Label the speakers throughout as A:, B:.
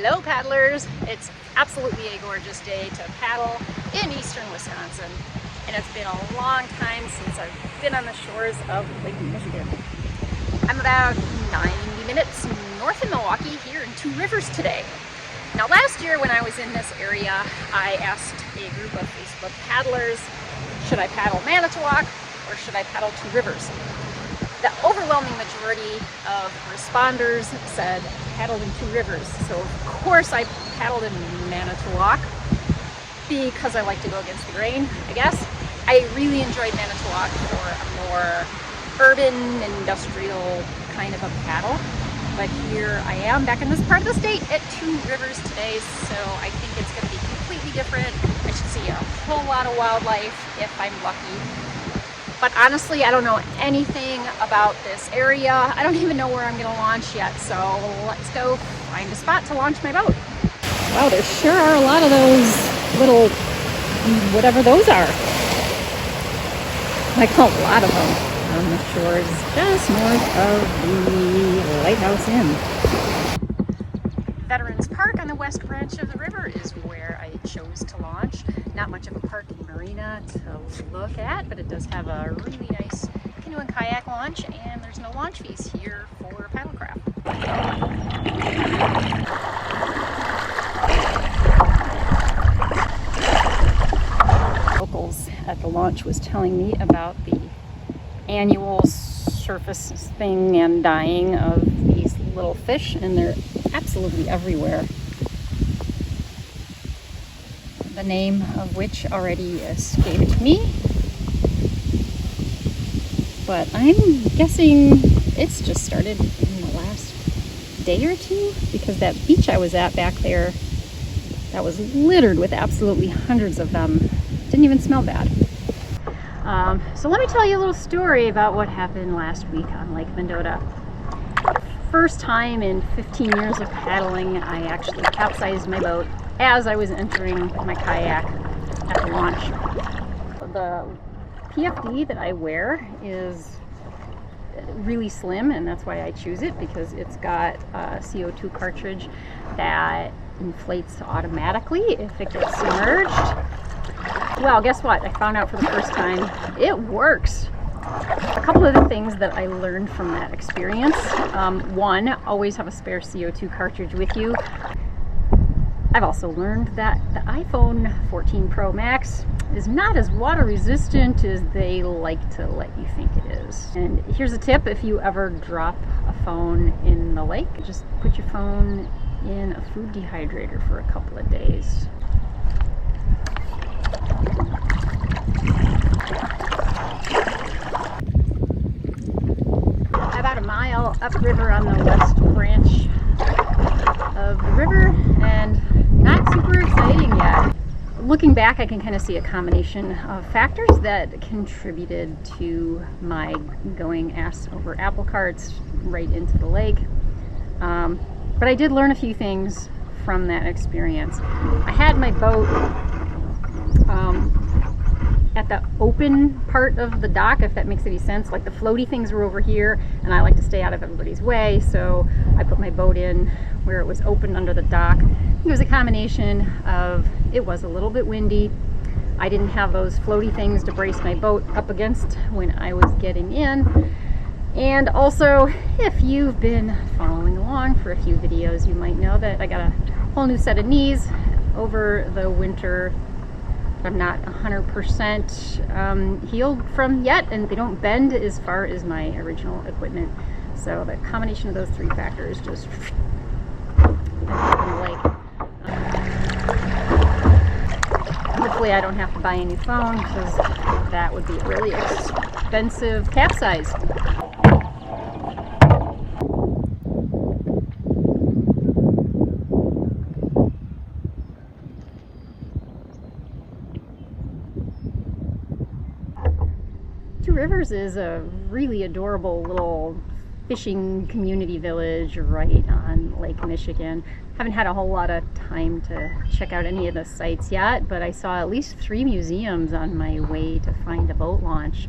A: Hello paddlers! It's absolutely a gorgeous day to paddle in eastern Wisconsin, and it's been a long time since I've been on the shores of Lake Michigan. I'm about 90 minutes north of Milwaukee here in Two Rivers today. Now last year when I was in this area, I asked a group of Facebook paddlers, should I paddle Manitowoc or should I paddle Two Rivers? The overwhelming majority of responders said paddled in Two Rivers. So of course I paddled in Manitowoc because I like to go against the grain, I guess. I really enjoyed Manitowoc for a more urban, industrial kind of a paddle. But here I am back in this part of the state at Two Rivers today, so I think it's going to be completely different. I should see a whole lot of wildlife if I'm lucky. But honestly, I don't know anything about this area. I don't even know where I'm going to launch yet, so let's go find a spot to launch my boat. Wow, there sure are a lot of those little, whatever those are. I call a lot of them on the shores just north of the Lighthouse Inn. Veterans Park on the west branch of the river is where I chose to launch. Not much of a parking marina to look at, but it does have a really nice canoe and kayak launch, and there's no launch fees here for paddlecraft. Locals at the launch was telling me about the annual surface thing and dying of these little fish, and they're absolutely everywhere. The name of which already escaped me, but I'm guessing it's just started in the last day or two, because that beach I was at back there, that was littered with absolutely hundreds of them. Didn't even smell bad. So let me tell you a little story about what happened last week on Lake Mendota. First time in 15 years of paddling, I actually capsized my boat as I was entering my kayak at the launch. The PFD that I wear is really slim, and that's why I choose it, because it's got a CO2 cartridge that inflates automatically if it gets submerged. Well, guess what? I found out for the first time it works. A couple of the things that I learned from that experience. One, always have a spare CO2 cartridge with you. I've also learned that the iPhone 14 Pro Max is not as water resistant as they like to let you think it is. And here's a tip: if you ever drop a phone in the lake, just put your phone in a food dehydrator for a couple of days. About a mile upriver on the west branch of the river, and not super exciting yet. Looking back, I can kind of see a combination of factors that contributed to my going ass over apple carts right into the lake. But I did learn a few things from that experience. I had my boat at the open part of the dock, if that makes any sense. Like the floaty things were over here, and I like to stay out of everybody's way, so I put my boat in where it was open under the dock. It was a combination of, it was a little bit windy. I didn't have those floaty things to brace my boat up against when I was getting in. And also, if you've been following along for a few videos, you might know that I got a whole new set of knees over the winter. I'm not 100% healed from yet, and they don't bend as far as my original equipment. So the combination of those three factors just in the lake. Hopefully I don't have to buy a new phone, because that would be a really expensive capsize. Two Rivers is a really adorable little fishing community village right on Lake Michigan. Haven't had a whole lot of time to check out any of the sites yet, but I saw at least 3 museums on my way to find a boat launch.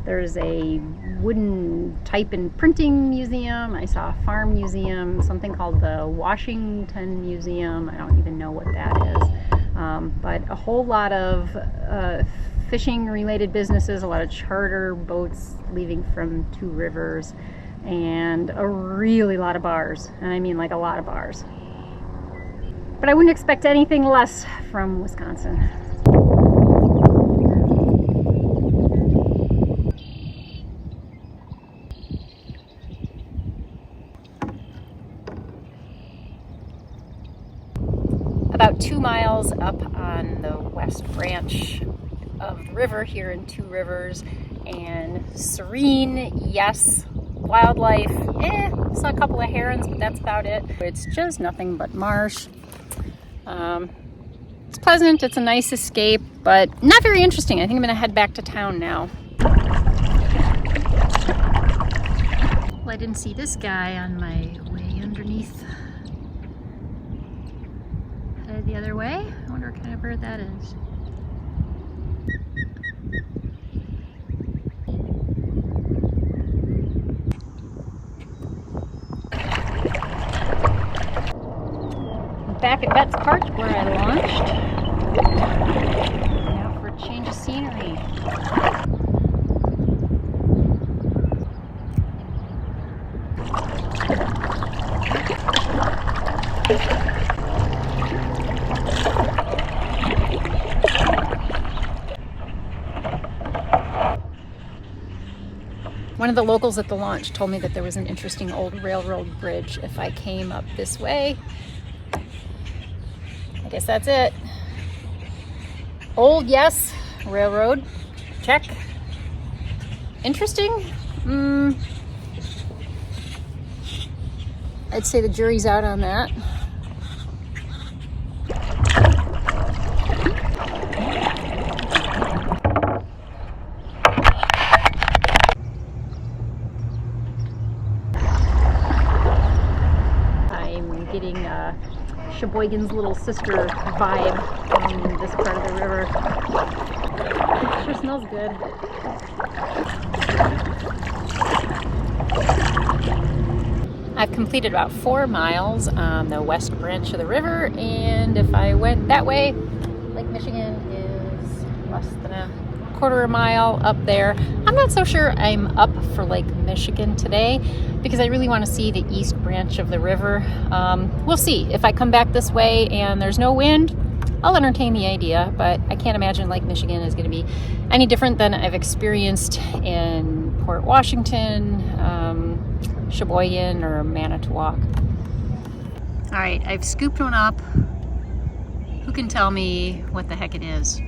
A: There's a wooden type and printing museum. I saw a farm museum, something called the Washington Museum. I don't even know what that is. But a whole lot of fishing related businesses, a lot of charter boats leaving from Two Rivers, and a really lot of bars. And I mean like a lot of bars. But I wouldn't expect anything less from Wisconsin. About 2 miles up on the west branch of the river here in Two Rivers, and serene, yes. Wildlife, saw a couple of herons, but that's about it. It's just nothing but marsh. It's pleasant, it's a nice escape, but not very interesting. I think I'm gonna head back to town now. Well, I didn't see this guy on my way underneath. Headed the other way. I wonder what kind of bird that is. Back at Betts Park where I launched. Now for a change of scenery. One of the locals at the launch told me that there was an interesting old railroad bridge if I came up this way. I guess that's it. Old, yes. Railroad, check. Interesting? I'd say the jury's out on that. I'm getting Sheboygan's little sister vibe from this part of the river. It sure smells good. I've completed about 4 miles on the west branch of the river, and if I went that way, Lake Michigan is less than a quarter of a mile up there. I'm not so sure I'm up for Lake Michigan today because I really want to see the east branch of the river. We'll see. If I come back this way and there's no wind, I'll entertain the idea, but I can't imagine Lake Michigan is going to be any different than I've experienced in Port Washington, Sheboygan, or Manitowoc. All right, I've scooped one up. Who can tell me what the heck it is?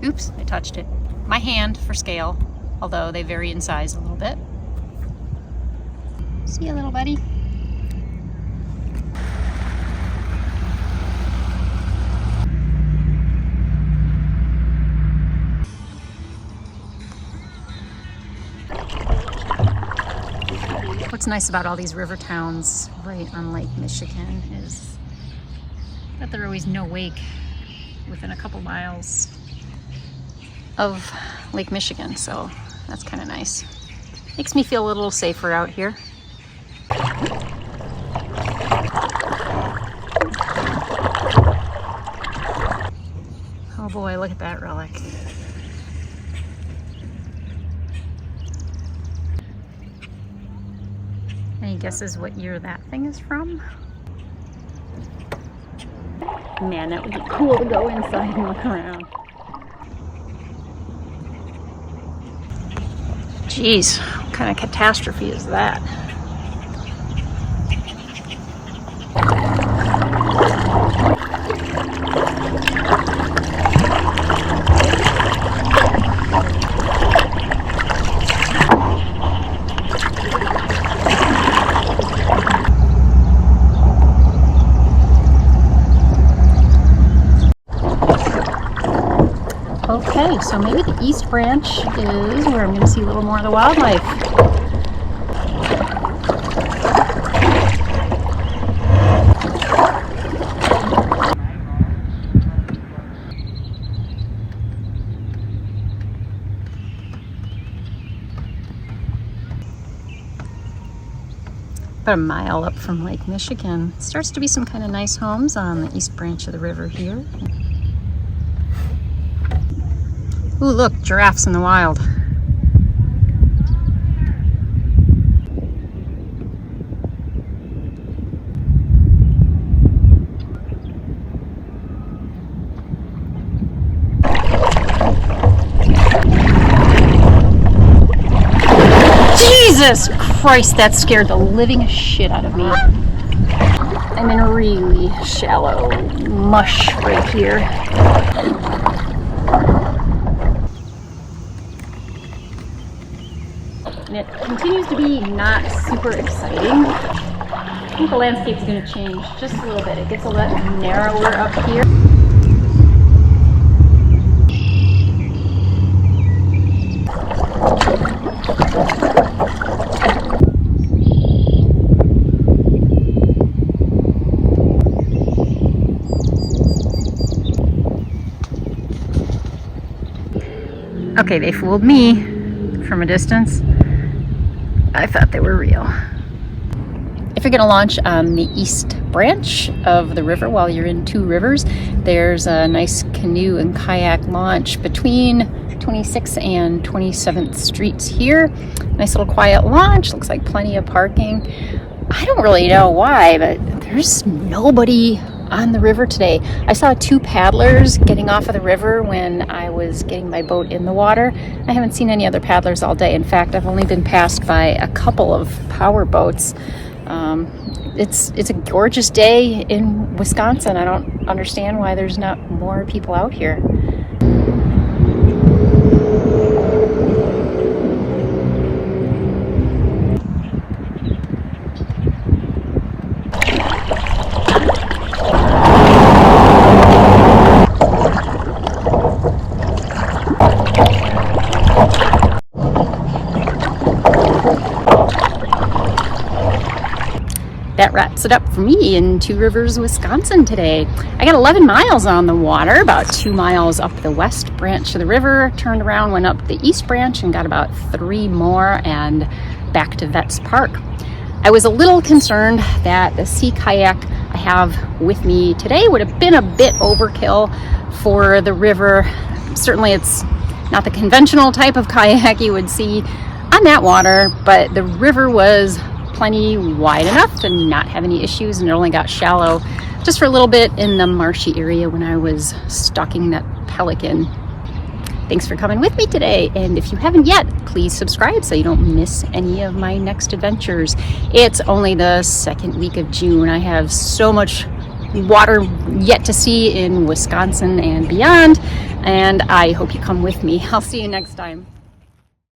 A: Oops, I touched it. My hand for scale, although they vary in size a little bit. See you, little buddy. What's nice about all these river towns right on Lake Michigan is that there are always no wake within a couple miles of Lake Michigan, so that's kind of nice. Makes me feel a little safer out here. Oh boy, look at that relic. Any guesses what year that thing is from? Man, that would be cool to go inside and look around. Jeez, what kind of catastrophe is that? Okay, so maybe the East Branch is where I'm going to see a little more of the wildlife. About a mile up from Lake Michigan. Starts to be some kind of nice homes on the east branch of the river here. Ooh, look, giraffes in the wild. Jesus Christ, that scared the living shit out of me. I'm in a really shallow mush right here. And it continues to be not super exciting. I think the landscape's going to change just a little bit. It gets a little narrower up here. Okay, they fooled me from a distance. I thought they were real. If you're going to launch on the east branch of the river while you're in Two Rivers, there's a nice canoe and kayak launch between 26th and 27th Streets here. Nice little quiet launch. Looks like plenty of parking. I don't really know why, but there's nobody on the river today. I saw 2 paddlers getting off of the river when I was getting my boat in the water. I haven't seen any other paddlers all day. In fact, I've only been passed by a couple of power boats. It's a gorgeous day in Wisconsin. I don't understand why there's not more people out here. That wraps it up for me in Two Rivers, Wisconsin today. I got 11 miles on the water, about 2 miles up the west branch of the river, turned around, went up the east branch and got about 3 more and back to Vets Park. I was a little concerned that the sea kayak I have with me today would have been a bit overkill for the river. Certainly it's not the conventional type of kayak you would see on that water, but the river was plenty wide enough to not have any issues, and it only got shallow just for a little bit in the marshy area when I was stalking that pelican. Thanks for coming with me today, and if you haven't yet, please subscribe so you don't miss any of my next adventures. It's only the second week of June. I have so much water yet to see in Wisconsin and beyond, and I hope you come with me. I'll see you next time.